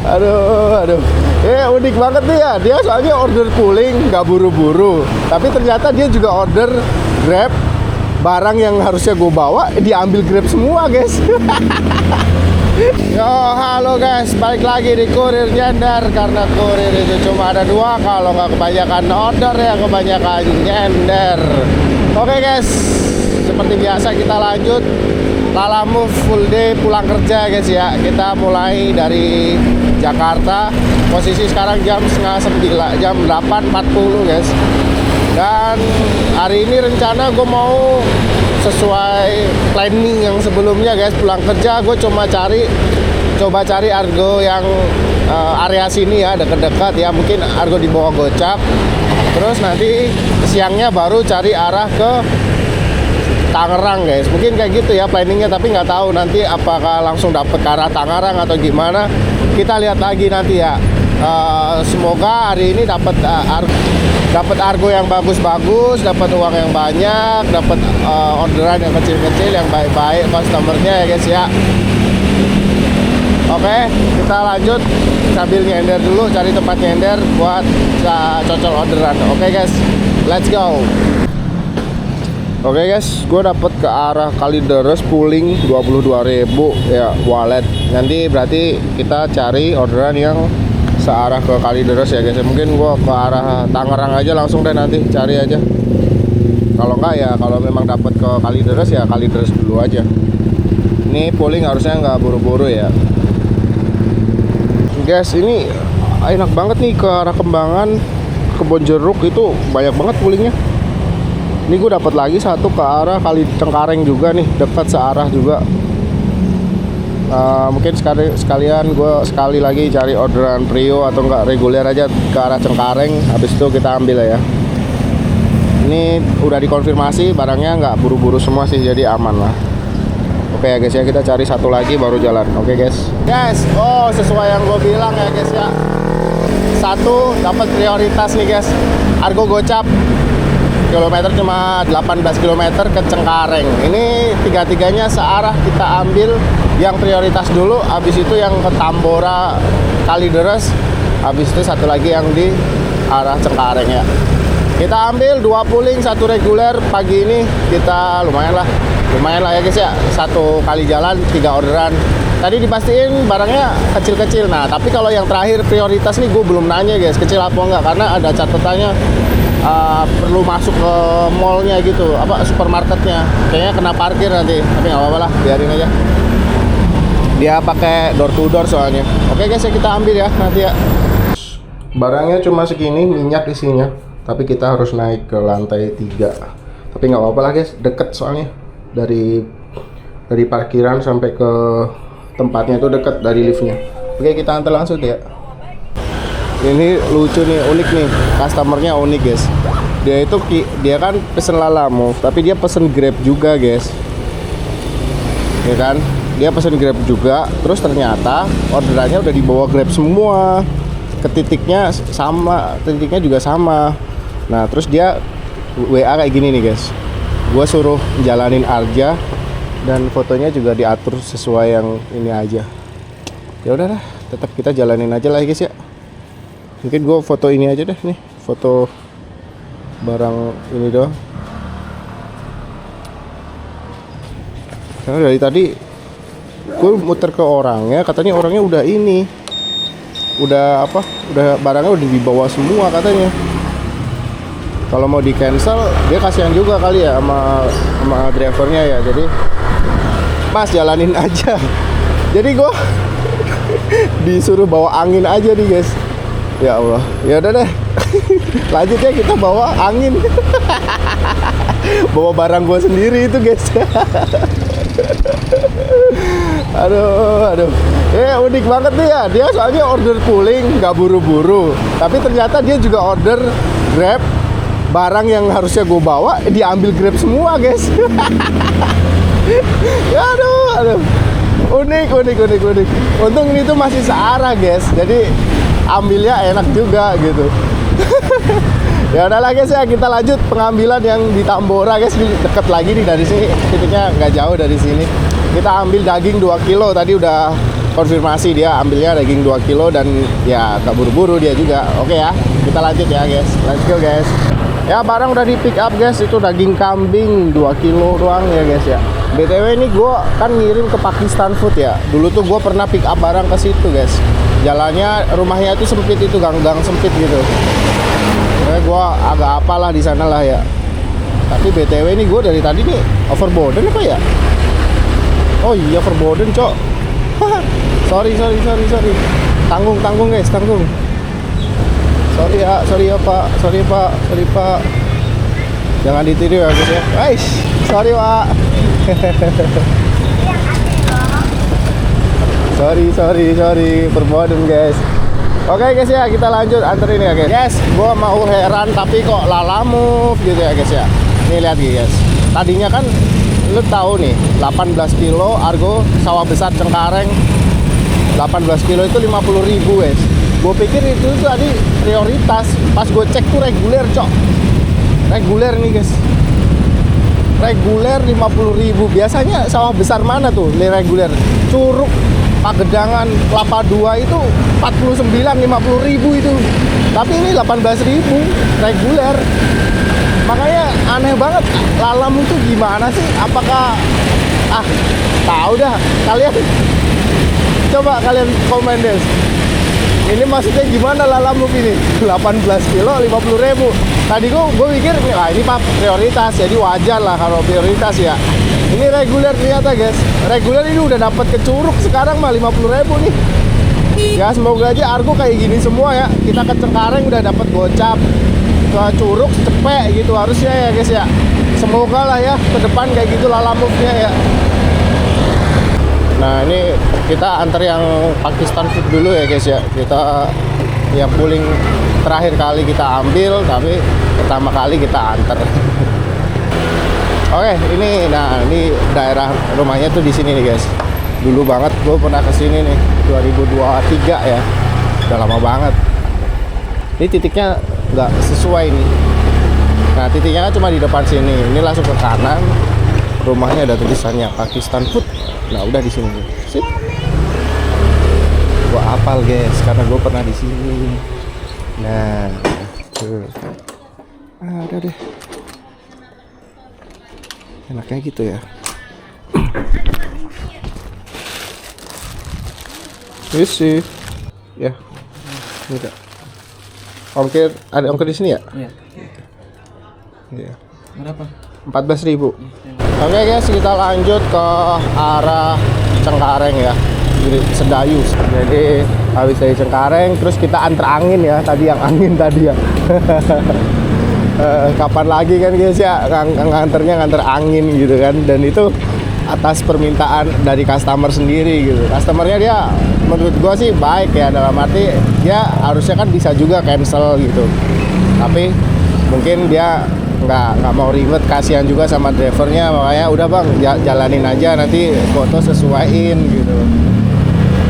Aduh. Unik banget nih ya. Dia soalnya order puling, nggak buru-buru. Tapi ternyata dia juga order Grab. Barang yang harusnya gue bawa, diambil Grab semua, guys. Yo, halo guys. Balik lagi di Kurir Nyender. Karena kurir itu cuma ada dua. Kalau nggak kebanyakan order ya kebanyakan nyender. Oke guys, seperti biasa kita lanjut Lala Move full day pulang kerja guys ya. Kita mulai dari Jakarta. Posisi sekarang jam setengah 9, jam 8.40 guys. Dan hari ini rencana gue mau sesuai planning yang sebelumnya guys. Pulang kerja gue coba cari Argo yang area sini ya, dekat-dekat ya. Mungkin Argo di bawah Gocap. Terus nanti siangnya baru cari arah ke Tangerang guys. Mungkin kayak gitu ya planningnya, tapi nggak tahu nanti apakah langsung dapet ke arah Tangerang atau gimana. Kita lihat lagi nanti ya. Semoga hari ini dapat Argo yang bagus-bagus, dapat uang yang banyak, dapat orderan yang kecil-kecil yang baik-baik customernya ya guys ya. Oke, kita lanjut sambil nyender dulu, cari tempat nyender buat cocol orderan. Oke guys, let's go. Oke guys, gue dapet ke arah Kalideres pooling 22.000 ya wallet. Nanti berarti kita cari orderan yang searah ke Kalideres ya guys. Mungkin gue ke arah Tangerang aja langsung deh, nanti cari aja. Kalau enggak ya, kalau memang dapet ke Kalideres ya Kalideres dulu aja. Ini pooling harusnya nggak buru-buru ya. Guys, ini enak banget nih ke arah Kembangan, Kebonjeruk itu banyak banget poolingnya. Ini gue dapat lagi satu ke arah Kali Cengkareng juga nih, dekat searah juga. Mungkin sekalian gue sekali lagi cari orderan Prio atau enggak reguler aja ke arah Cengkareng. Habis itu kita ambil ya. Ini udah dikonfirmasi barangnya nggak buru-buru semua sih, jadi aman lah. Oke ya guys ya, kita cari satu lagi baru jalan. Oke guys. Oh sesuai yang gue bilang ya guys ya. Satu dapat prioritas nih guys. Argo Gocap. Kilometer cuma 18 km ke Cengkareng. Ini tiga-tiganya searah, kita ambil yang prioritas dulu. Habis itu yang ke Tambora Kalideres. Habis itu satu lagi yang di arah Cengkareng ya. Kita ambil 2 pooling, 1 reguler. Pagi ini kita lumayan lah ya guys ya. 1 kali jalan 3 orderan. Tadi dipastiin barangnya kecil-kecil. Nah tapi kalau yang terakhir prioritas nih gue belum nanya guys, kecil apa enggak, karena ada catatannya perlu masuk ke mallnya gitu, apa supermarketnya. Kayaknya kena parkir nanti, tapi nggak apa-apa lah, biarin aja. Dia pakai door to door soalnya. Oke guys ya, kita ambil ya nanti ya. Barangnya cuma segini, minyak isinya. Tapi kita harus naik ke lantai 3. Tapi nggak apa-apa lah guys, deket soalnya. Dari parkiran sampai ke tempatnya itu deket dari liftnya. Oke, kita antar langsung ya. Ini lucu nih, unik nih, customernya unik guys. Dia kan pesen Lala Move, tapi dia pesen Grab juga guys. Ya kan, dia pesen Grab juga. Terus ternyata orderannya udah dibawa Grab semua. Ke titiknya juga sama. Nah terus dia WA kayak gini nih guys. Gua suruh jalanin aja dan fotonya juga diatur sesuai yang ini aja. Ya udahlah, tetap kita jalanin aja lah guys ya. Mungkin gue foto ini aja deh nih, foto barang ini doang. Karena dari tadi gue muter ke orangnya, katanya orangnya udah barangnya udah dibawa semua katanya. Kalau mau di cancel dia kasihan juga kali ya sama drivernya ya. Jadi Mas jalanin aja. Jadi gue disuruh bawa angin aja nih guys. Ya Allah, ya udah deh. Lanjut ya, kita bawa angin. Bawa barang gue sendiri itu guys. Aduh. Unik banget nih ya. Dia soalnya order puling, nggak buru-buru. Tapi ternyata dia juga order Grab. Barang yang harusnya gue bawa, diambil Grab semua guys. Aduh. Unik. Untung ini tuh masih searah guys. Jadi ambilnya enak juga gitu. Ya udahlah guys ya, kita lanjut pengambilan yang di Tambora guys. Deket lagi nih dari sini, titiknya nggak jauh dari sini. Kita ambil daging 2 kilo, tadi udah konfirmasi dia ambilnya daging 2 kilo dan ya gak buru-buru dia juga. Oke ya, kita lanjut ya guys. Let's go guys. Ya barang udah di pick up guys, itu daging kambing 2 kilo doang ya guys ya. BTW ini gue kan ngirim ke Pakistan Food ya. Dulu tuh gue pernah pick up barang ke situ guys. Jalannya, rumahnya itu sempit, itu gang-gang sempit gitu. Makanya gue agak apalah di sana lah ya. Tapi BTW ini gue dari tadi nih overboard apa ya? Oh iya overboard cok. sorry. Tanggung guys, tanggung. Sorry ya pak. Jangan ditiru ya guys ya. Guys, sorry pak. sorry, perboden guys. Oke guys ya, kita lanjut anterin ya guys. Guys, gua mau heran tapi kok Lalamove gitu ya guys ya. Nih lihat guys. Tadinya kan lu tahu nih 18 kilo argo sawah besar Cengkareng 18 kilo itu 50.000 guys. Gue pikir itu tadi prioritas. Pas gue cek tuh reguler cok. Reguler nih guys. Reguler 50.000. Biasanya sawah besar mana tuh reguler? Curug, Pagedangan, Kelapa 2 itu 49 50.000 itu. Tapi ini 18.000 reguler. Makanya aneh banget. Lalamove itu gimana sih? Apakah tahu dah kalian. Coba kalian komen deh. Ini maksudnya gimana Lalamove ini? 18 kilo 50.000. Tadi gue pikir ini pak prioritas, jadi wajar lah kalau prioritas ya. Ini reguler ternyata guys. Reguler ini udah dapat ke Curug, sekarang mah 50.000 nih. Ya semoga aja argo kayak gini semua ya. Kita ke Cengkareng udah dapat gocap, ke Curug cepet gitu harusnya ya guys ya. Semoga lah ya ke depan kayak gitu Lalamove-nya ya. Nah ini kita antar yang Pakistan Food dulu ya guys ya. Kita ya pooling terakhir kali kita ambil, tapi pertama kali kita antar. Oke, ini daerah rumahnya tuh di sini nih guys. Dulu banget gue pernah kesini nih 2023 ya. Udah lama banget. Ini titiknya nggak sesuai nih. Nah titiknya kan cuma di depan sini. Ini langsung ke kanan. Rumahnya ada tulisannya Pakistan Food. Nah udah di sini. Sip. Gua hafal guys karena gue pernah di sini. Nah, tuh. Ada deh. Enaknya gitu ya. Isi. Ya. Enggak. Ongkir, ada ongkir di sini ya? Iya. Iya. Berapa? 14.000. Oke guys, kita lanjut ke arah Cengkareng ya. Jadi Sedayu. Jadi habis dari Cengkareng terus kita antar angin ya. Tadi yang angin tadi ya. Kapan lagi kan guys ya nganter angin gitu kan. Dan itu atas permintaan dari customer sendiri gitu. Customernya dia menurut gua sih baik ya, dalam arti dia harusnya kan bisa juga cancel gitu. Tapi mungkin dia nggak mau ribet, kasihan juga sama drivernya, makanya udah bang jalanin aja, nanti foto sesuaiin gitu.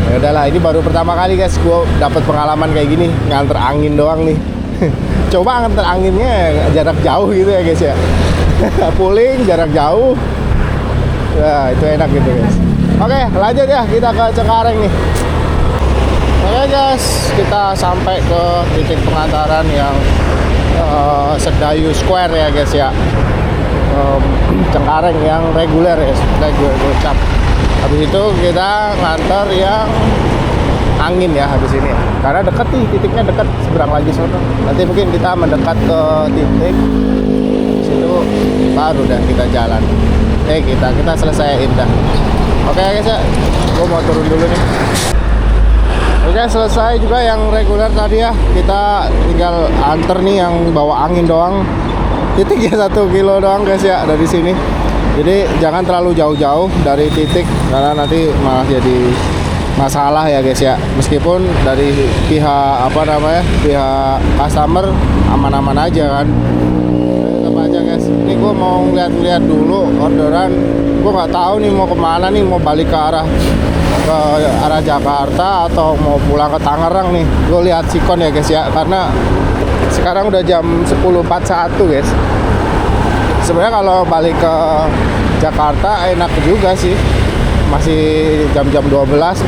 Ya udahlah, ini baru pertama kali guys gue dapat pengalaman kayak gini, nganter angin doang nih. Coba nganter anginnya jarak jauh gitu ya guys ya. Pooling jarak jauh. Nah itu enak gitu guys. Oke lanjut ya, kita ke Cengkareng nih. Oke guys, kita sampai ke titik pengantaran yang Sedayu Square ya guys ya. Cengkareng yang reguler ya, reguler gocap. Habis itu kita nganter yang angin ya habis ini ya. Karena dekat nih, titiknya dekat, seberang lagi sono. Nanti mungkin kita mendekat ke titik situ baru dah kita jalan. Kita selesaiin dah. Oke guys ya, gua mau turun dulu nih. Oke, selesai juga yang reguler tadi ya. Kita tinggal anter nih yang bawa angin doang. Titiknya 1 kilo doang guys ya dari sini. Jadi jangan terlalu jauh-jauh dari titik karena nanti malah jadi masalah ya guys ya. Meskipun dari pihak pihak customer aman-aman aja kan. Tetap aja guys. Ini gue mau lihat-lihat dulu orderan. Gue nggak tahu nih mau kemana nih, mau balik ke arah Jakarta atau mau pulang ke Tangerang nih. Gue lihat sikon ya guys ya, karena sekarang udah jam 10.41 guys. Sebenarnya kalau balik ke Jakarta enak juga sih, masih jam-jam 12.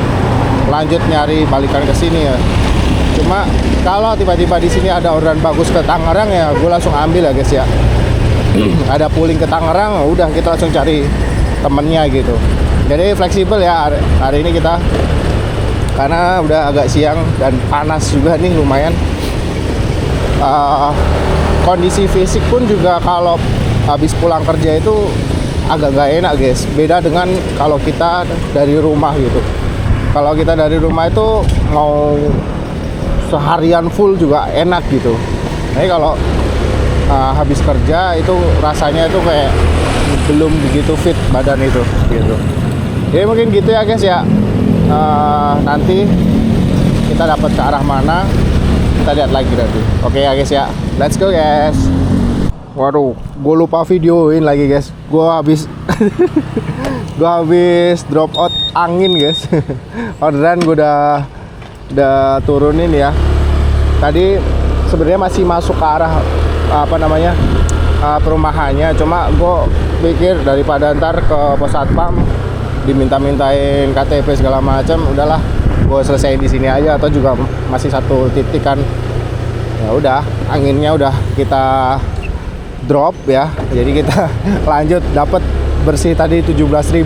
lanjut nyari balikan ke sini ya. Cuma kalau tiba-tiba di sini ada orderan bagus ke Tangerang ya gue langsung ambil ya guys ya. Ada pooling ke Tangerang, udah kita langsung cari temennya gitu. Jadi fleksibel ya hari ini kita, karena udah agak siang dan panas juga nih lumayan. Kondisi fisik pun juga kalau habis pulang kerja itu agak gak enak guys. Beda dengan kalau kita dari rumah gitu. Kalau kita dari rumah itu mau seharian full juga enak gitu. Tapi kalau habis kerja itu rasanya itu kayak belum begitu fit badan itu gitu. Jadi mungkin gitu ya guys ya. Nanti kita dapat ke arah mana kita lihat lagi nanti. Oke ya guys ya, let's go guys. Waduh, gue lupa videoin lagi guys. Gue habis gue habis drop out angin guys. Orderan gue udah turunin ya. Tadi sebenarnya masih masuk ke arah apa namanya perumahannya. Cuma gue pikir daripada ntar ke pos satpam diminta-mintain KTP segala macam, udahlah gue selesai di sini aja. Atau juga masih satu titik kan. Ya udah, anginnya udah kita drop ya. Jadi kita lanjut dapat bersih tadi 17.000.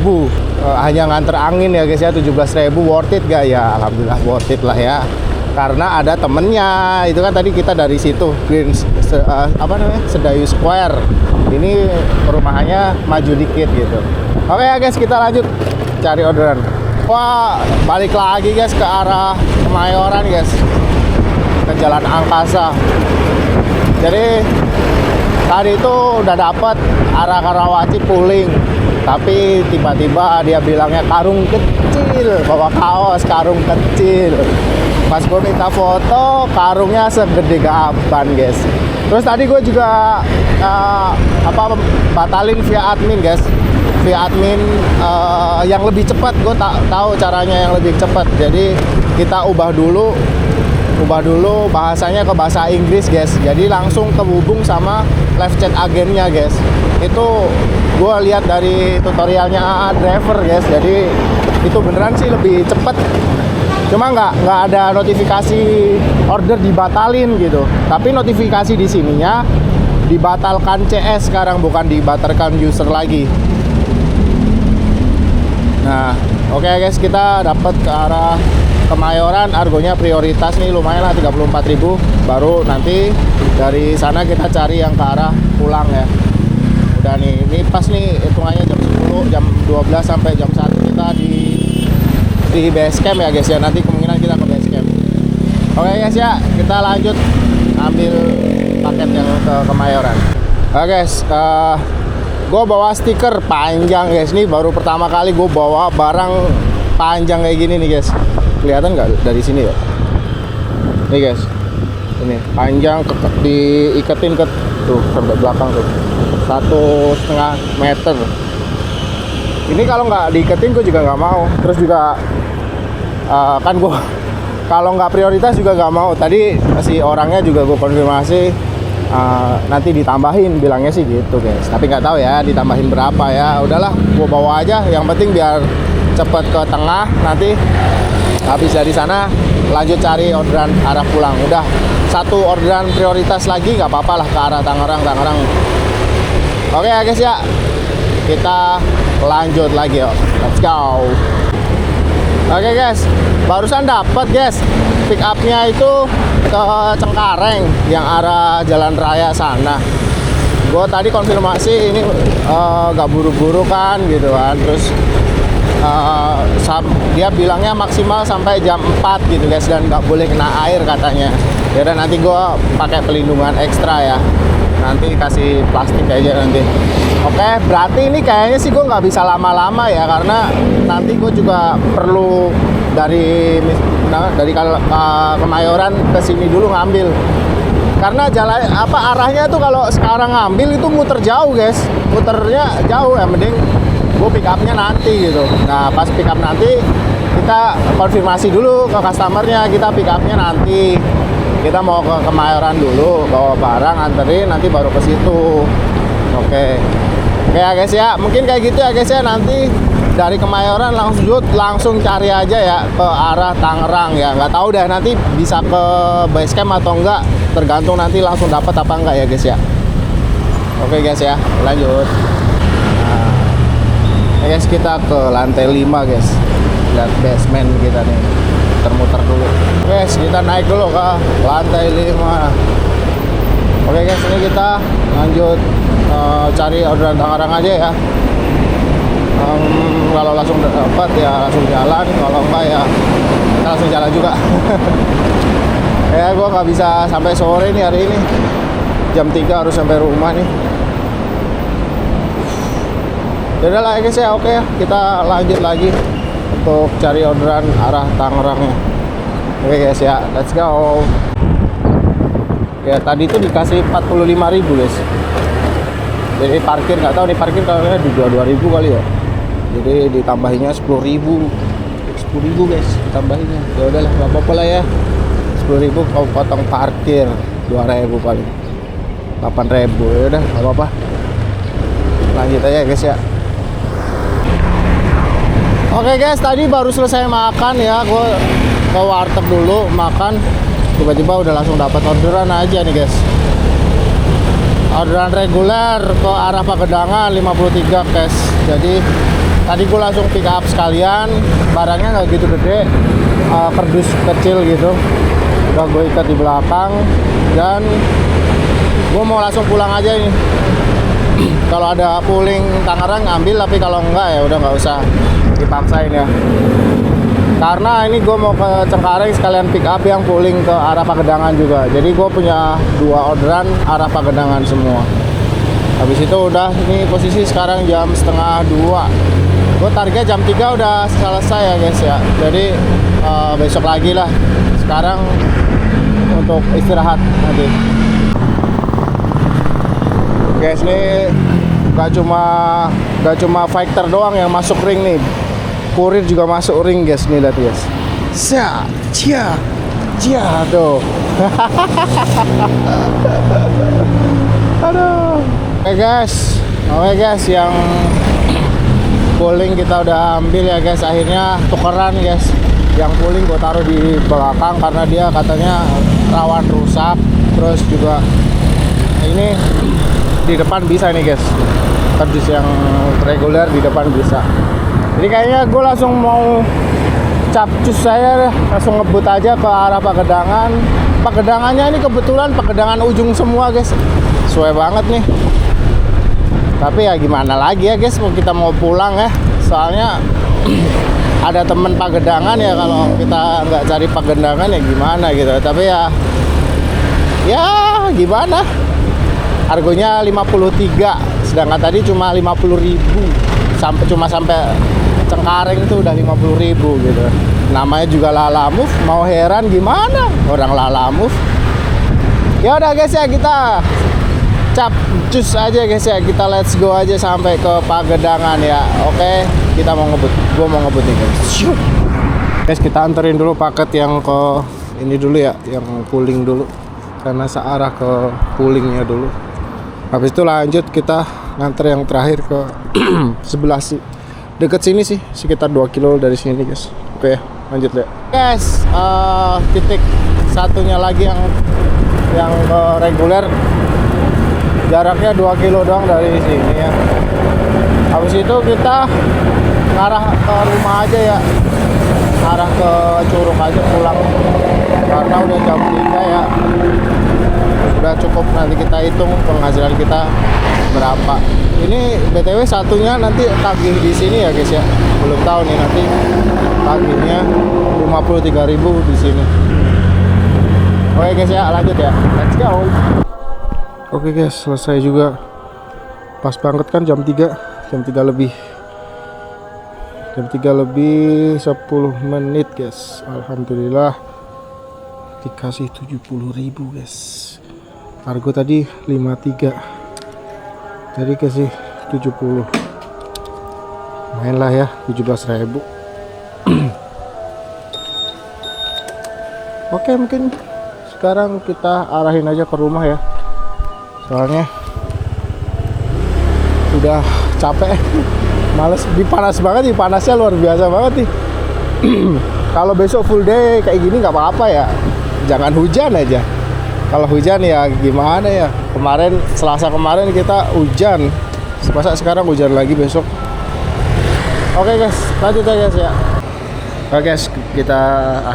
Hanya nganter angin ya guys ya, 17.000 worth it gak ya? Alhamdulillah worth it lah ya, karena ada temennya. Itu kan tadi kita dari situ Green apa namanya, Sedayu Square. Ini perumahannya maju dikit gitu. Oke ya guys, kita lanjut cari orderan. Wah, balik lagi guys ke arah Kemayoran guys, ke Jalan Angkasa. Jadi tadi itu udah dapat arah Karawaci pooling, tapi tiba-tiba dia bilangnya karung kecil, bawa kaos karung kecil. Pas gue minta foto, karungnya segede gaban guys. Terus tadi gue juga batalin via admin guys, via admin yang lebih cepat. Gue tahu caranya yang lebih cepat. Jadi kita ubah dulu bahasanya ke bahasa Inggris guys. Jadi langsung terhubung sama live chat agennya guys. Itu gue lihat dari tutorialnya AA Driver guys. Jadi itu beneran sih lebih cepet. Cuma nggak ada notifikasi order dibatalin gitu. Tapi notifikasi di sininya dibatalkan CS sekarang, bukan dibatalkan user lagi. Nah, oke guys, kita dapat ke arah Kemayoran, argonya prioritas nih lumayan lah 34.000. Baru nanti dari sana kita cari yang ke arah pulang ya. Udah nih, ini pas nih hitungannya jam 10, jam 12 sampai jam 1 kita di base camp ya guys ya. Nanti kemungkinan kita ke base camp. Oke guys ya, kita lanjut ambil paket yang ke Kemayoran. Oke guys, gue bawa stiker panjang guys. Ini baru pertama kali gue bawa barang panjang kayak gini nih guys. Kelihatan nggak dari sini ya? Nih guys, ini panjang diiketin ke tuh sampai belakang tuh 1,5 meter. Ini kalau nggak diiketin gue juga nggak mau. Terus juga kan gue kalau nggak prioritas juga nggak mau. Tadi si orangnya juga gue konfirmasi nanti ditambahin, bilangnya sih gitu guys. Tapi nggak tahu ya ditambahin berapa ya. Udahlah, gue bawa aja. Yang penting biar cepet ke tengah. Nanti habis dari sana lanjut cari orderan arah pulang. Udah satu orderan prioritas lagi, nggak apa-apa lah ke arah Tangerang. Oke ya guys ya, kita lanjut lagi yuk. Let's go. Oke guys, barusan dapat guys pick upnya itu ke Cengkareng yang arah jalan raya sana. Gue tadi konfirmasi ini gak buru-buru kan gitu kan. Terus dia bilangnya maksimal sampai jam 4 gitu guys, dan nggak boleh kena air katanya. Ya udah, nanti gue pakai pelindungan ekstra ya, nanti kasih plastik aja nanti. Oke, berarti ini kayaknya sih gue nggak bisa lama-lama ya, karena nanti gue juga perlu dari Kemayoran ke sini dulu ngambil. Karena jalan arahnya tuh kalau sekarang ngambil itu muter jauh guys, muternya jauh ya. Mending gue pick upnya nanti gitu. Nah pas pick up nanti kita konfirmasi dulu ke customernya, kita pick upnya nanti. Kita mau ke Kemayoran dulu, bawa barang, anterin, nanti baru ke situ. Oke ya guys ya, mungkin kayak gitu ya guys ya. Nanti dari Kemayoran langsung cari aja ya ke arah Tangerang ya. Nggak tahu deh nanti bisa ke base camp atau enggak, tergantung nanti langsung dapat apa enggak ya guys ya. Oke guys ya, lanjut. Nah, guys, kita ke lantai 5 guys. Lihat basement kita nih. Muter-muter dulu. Guys, kita naik dulu ke lantai 5. Oke guys, ini kita lanjut cari orderan Tangerang aja ya. Kalau langsung dapat ya langsung jalan, kalau enggak ya kita langsung jalan juga. Ya gue nggak bisa sampai sore nih hari ini, jam 3 harus sampai rumah nih. Yaudah lah guys ya, oke ya, kita lanjut lagi untuk cari orderan arah Tangerangnya. Oke guys ya, let's go. Ya tadi itu dikasih 45.000 guys. Jadi parkir nggak tahu nih, parkir kayaknya di 22.000 kali ya. Jadi ditambahinnya 10.000 guys, ditambahinnya. Ya udahlah, nggak apa-apa lah ya. 10.000 kau potong parkir 2.000 paling 8.000. Ya udah, nggak apa-apa. Lanjut aja guys ya. Oke guys, tadi baru selesai makan ya. Gue ke warteg dulu makan. Tiba-tiba udah langsung dapat orderan aja nih guys. Orderan reguler ke arah Pagedangan 53 guys. Jadi tadi gue langsung pick up sekalian, barangnya nggak gitu gede, kardus kecil gitu, udah gue ikat di belakang dan gue mau langsung pulang aja nih. Kalau ada pooling Tangerang ambil, tapi kalau enggak ya udah nggak usah dipaksain ya, karena ini gue mau ke Cengkareng sekalian pick up yang pooling ke arah Pagedangan juga. Jadi gue punya 2 orderan arah Pagedangan semua. Habis itu udah, ini posisi sekarang jam setengah 2. Gue target jam 3 udah selesai ya guys ya. Jadi besok lagi lah. Sekarang untuk istirahat nanti. Guys, ini gak cuma fighter doang yang masuk ring nih. Kurir juga masuk ring guys, nih lihat guys. Cia tuh. Aduh. Oke guys, yang pooling kita udah ambil ya guys. Akhirnya tukeran guys. Yang pooling gue taruh di belakang karena dia katanya rawan rusak. Terus juga ini di depan bisa nih guys. Kardus yang reguler di depan bisa. Jadi kayaknya gue langsung mau capcus saya, langsung ngebut aja ke arah Pagedangan. Pagedangannya ini kebetulan Pagedangan ujung semua guys. Sesuai banget nih. Tapi ya gimana lagi ya guys, kita mau pulang ya. Soalnya ada temen Pagedangan ya, kalau kita nggak cari Pagedangan ya gimana gitu. Tapi ya gimana, harganya 53, sedangkan tadi cuma 50.000, sampai Cengkareng itu udah 50.000 gitu. Namanya juga Lalamove, mau heran gimana orang Lalamove. Ya udah guys ya, kita capcus aja guys ya, kita let's go aja sampai ke Pagedangan ya. Oke, kita mau ngebut, gua mau ngebut nih guys. Guys, kita anterin dulu paket yang ke ini dulu ya, yang pooling dulu, karena searah ke poolingnya dulu. Habis itu lanjut kita nganter yang terakhir ke sebelah sih, deket sini sih, sekitar 2 kilo dari sini guys. Oke, lanjut deh guys. Titik satunya lagi yang ke reguler, jaraknya 2 kilo doang dari sini ya. Habis itu kita ngarah ke rumah aja ya, arah ke Curug aja pulang, karena udah jam 3 ya. Udah cukup, nanti kita hitung penghasilan kita berapa. Ini BTW satunya nanti tagih di sini ya guys ya. Belum tahu nih nanti tagihnya 53.000 di sini. Oke guys ya, lanjut ya. Let's go. Oke guys, selesai juga. Pas banget kan jam 3 lebih. Jam 3 lebih 10 menit guys. Alhamdulillah dikasih 70.000 guys. Harga tadi 53, jadi kasih 70. Main lah ya, 17.000. Oke, mungkin sekarang kita arahin aja ke rumah ya, soalnya udah capek. Males, panas banget nih, panasnya luar biasa banget nih. Kalau besok full day kayak gini nggak apa-apa ya, jangan hujan aja. Kalau hujan ya gimana ya, kemarin Selasa kemarin kita hujan, masa sekarang hujan lagi besok. Oke guys, lanjut ya guys ya. Oke guys, kita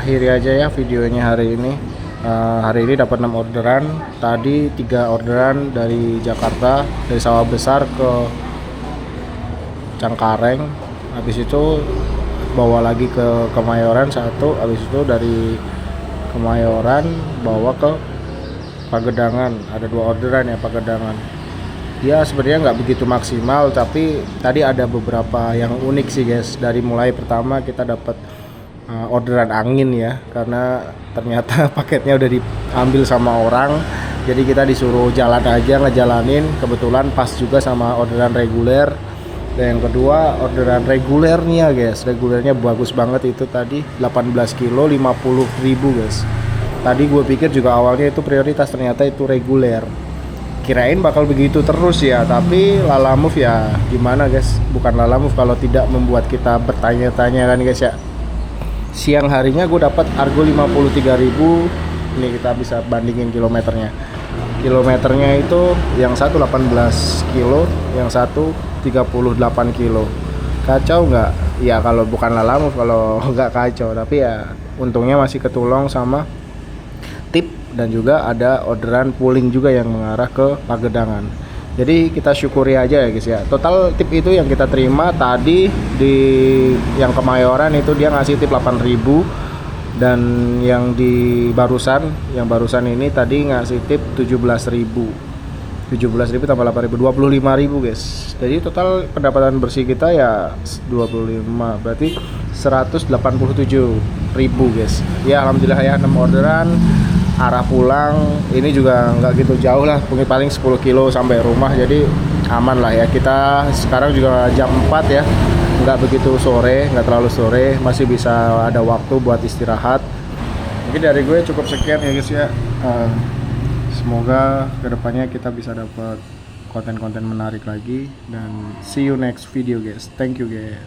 akhiri aja ya videonya hari ini. Hari ini dapat 6 orderan, tadi 3 orderan dari Jakarta, dari Sawah Besar ke Cengkareng, habis itu bawa lagi ke Kemayoran 1, habis itu dari Kemayoran bawa ke Pagedangan, ada 2 orderan ya Pagedangan. Dia sebenarnya nggak begitu maksimal, tapi tadi ada beberapa yang unik sih guys. Dari mulai pertama kita dapat orderan angin ya, karena ternyata paketnya udah diambil sama orang, jadi kita disuruh jalan aja ngejalanin. Kebetulan pas juga sama orderan reguler. Dan yang kedua orderan regulernya guys, regulernya bagus banget itu tadi 18 kilo 50.000 guys. Tadi gue pikir juga awalnya itu prioritas, ternyata itu reguler. Kirain bakal begitu terus ya, tapi Lalamove ya gimana guys, bukan Lalamove kalau tidak membuat kita bertanya-tanya kan guys ya. Siang harinya gue dapat Argo 53.000. Ini kita bisa bandingin kilometernya. Kilometernya itu yang satu 18 kilo, yang satu 38 kilo. Kacau nggak? Ya kalau bukan Lalamove kalau nggak kacau, tapi ya untungnya masih ketulong sama tip, dan juga ada orderan pooling juga yang mengarah ke Pagedangan. Jadi kita syukuri aja ya guys ya. Total tip itu yang kita terima tadi di yang Kemayoran itu dia ngasih tip 8.000, dan yang di yang barusan ini tadi ngasih tip 17.000. 17.000 tambah 8.000, 25.000 guys. Jadi total pendapatan bersih kita ya 25, berarti 187.000 guys. Ya alhamdulillah ya, 6 orderan. Arah pulang ini juga nggak gitu jauh lah, mungkin paling 10 kilo sampai rumah, jadi aman lah ya. Kita sekarang juga jam 4 ya, nggak begitu sore, nggak terlalu sore, masih bisa ada waktu buat istirahat. Mungkin dari gue cukup sekian ya guys ya. Semoga kedepannya kita bisa dapat konten-konten menarik lagi, dan see you next video guys. Thank you guys.